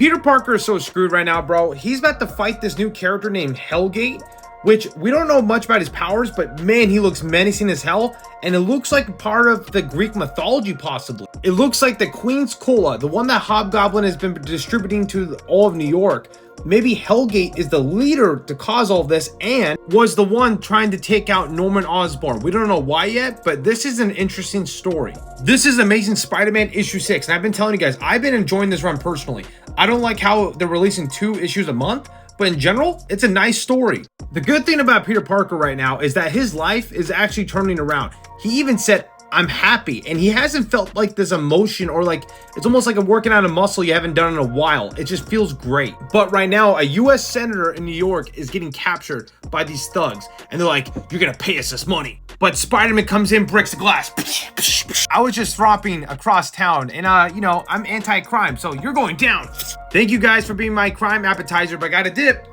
Peter Parker is so screwed right now, bro. He's about to fight this new character named Hellgate, which we don't know much about his powers, but man, he looks menacing as hell, and it looks like part of the Greek mythology, possibly. It looks like the Queen's Cola, the one that Hobgoblin has been distributing to all of New York. Maybe Hellgate is the leader to cause all of this and was the one trying to take out Norman Osborn. We don't know why yet, but this is an interesting story. This is Amazing Spider-Man issue 6, and I've been telling you guys, I've been enjoying this run personally. I don't like how they're releasing 2 issues a month, but in general, it's a nice story. The good thing about Peter Parker right now is that his life is actually turning around. He even said, I'm happy, and he hasn't felt like this emotion, or like it's almost like a working out a muscle you haven't done in a while. It just feels great. But right now, a US senator in New York is getting captured by these thugs, and they're like, you're gonna pay us this money. But Spider-Man comes in, breaks the glass. I was just romping across town, and you know, I'm anti-crime, so you're going down. Thank you guys for being my crime appetizer, but I got a dip.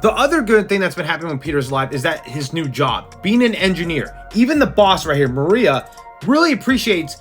The other good thing that's been happening with Peter's life is that his new job, being an engineer. Even the boss right here, Maria, really appreciates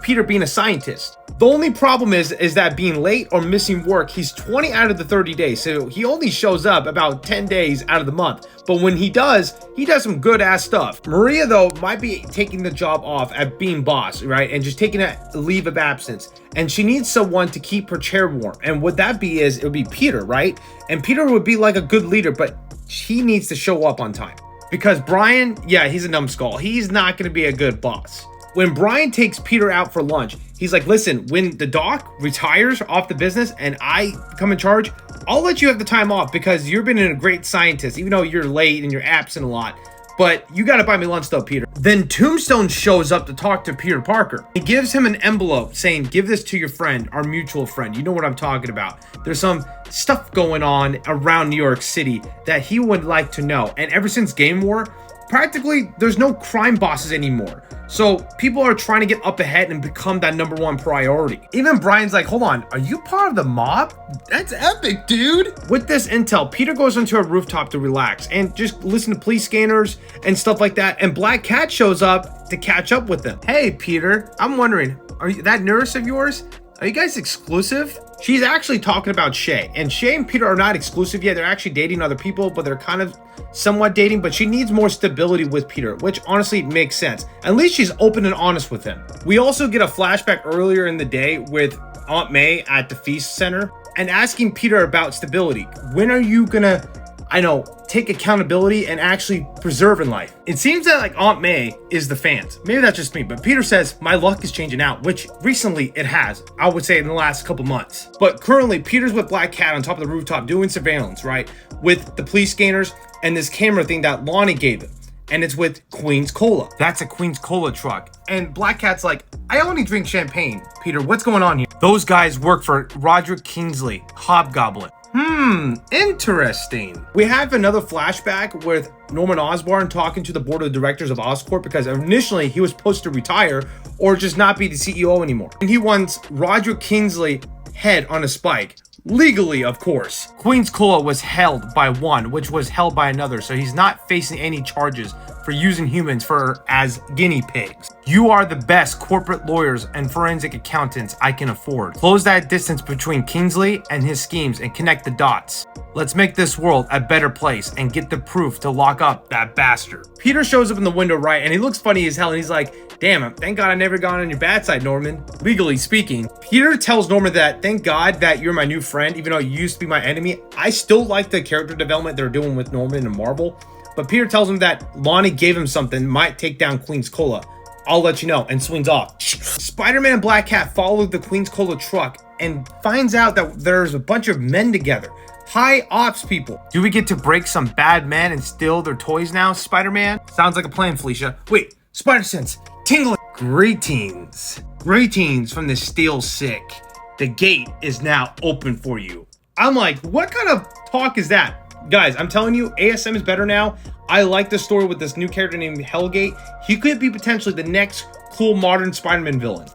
Peter being a scientist. The only problem is that being late or missing work, he's 20 out of the 30 days. So he only shows up about 10 days out of the month. But when he does some good ass stuff. Maria, though, might be taking the job off at being boss, right? And just taking a leave of absence. And she needs someone to keep her chair warm. And what that be is, it would be Peter, right? And Peter would be like a good leader, but he needs to show up on time. Because Brian, yeah, he's a numbskull. He's not going to be a good boss. When Brian takes Peter out for lunch, he's like, listen, when the doc retires off the business and I come in charge, I'll let you have the time off because you've been a great scientist, even though you're late and you're absent a lot. But you got to buy me lunch though, Peter. Then Tombstone shows up to talk to Peter Parker. He gives him an envelope saying, give this to your friend, our mutual friend. You know what I'm talking about. There's some stuff going on around New York City that he would like to know. And ever since Game War, practically there's no crime bosses anymore. So people are trying to get up ahead and become that #1 priority. Even Brian's like, hold on, are you part of the mob? That's epic, dude. With this intel, Peter goes onto a rooftop to relax and just listen to police scanners and stuff like that. And Black Cat shows up to catch up with them. Hey, Peter, I'm wondering, are you that nurse of yours? Are you guys exclusive? She's actually talking about Shay, and Shay and Peter are not exclusive yet. They're actually dating other people, but they're kind of somewhat dating, but she needs more stability with Peter, which honestly makes sense. At least she's open and honest with him. We also get a flashback earlier in the day with Aunt May at the Feast Center and asking Peter about stability. When are you gonna, take accountability and actually preserve in life? It seems that like Aunt May is the fans. Maybe that's just me, but Peter says my luck is changing out, which recently it has, I would say in the last couple months. But currently Peter's with Black Cat on top of the rooftop doing surveillance, right? With the police scanners and this camera thing that Lonnie gave him. And it's with Queen's Cola. That's a Queen's Cola truck. And Black Cat's like, I only drink champagne. Peter, what's going on here? Those guys work for Roderick Kingsley, Hobgoblin. Interesting. We have another flashback with Norman Osborn talking to the board of directors of Oscorp because initially he was supposed to retire or just not be the CEO anymore. And he wants Roderick Kingsley head on a spike. Legally, of course. Queen's Cola was held by one, which was held by another, so he's not facing any charges for using humans as guinea pigs. You are the best corporate lawyers and forensic accountants I can afford. Close that distance between Kingsley and his schemes and connect the dots. Let's make this world a better place and get the proof to lock up that bastard. Peter shows up in the window, right, and he looks funny as hell, and he's like, damn, thank God I never got on your bad side, Norman. Legally speaking. Peter tells Norman that, thank God that you're my new friend, even though you used to be my enemy. I still like the character development they're doing with Norman and Marvel. But Peter tells him that Lonnie gave him something, might take down Queen's Cola. I'll let you know, and swings off. Spider-Man and Black Cat follow the Queen's Cola truck and finds out that there's a bunch of men together. High ops people. Do we get to break some bad men and steal their toys now, Spider-Man? Sounds like a plan, Felicia. Wait, Spider-Sense, tingling. Greetings. Greetings from the Steel Sick. The gate is now open for you. I'm like, what kind of talk is that? Guys, I'm telling you, ASM is better now. I like the story with this new character named Hellgate. He could be potentially the next cool modern Spider-Man villain.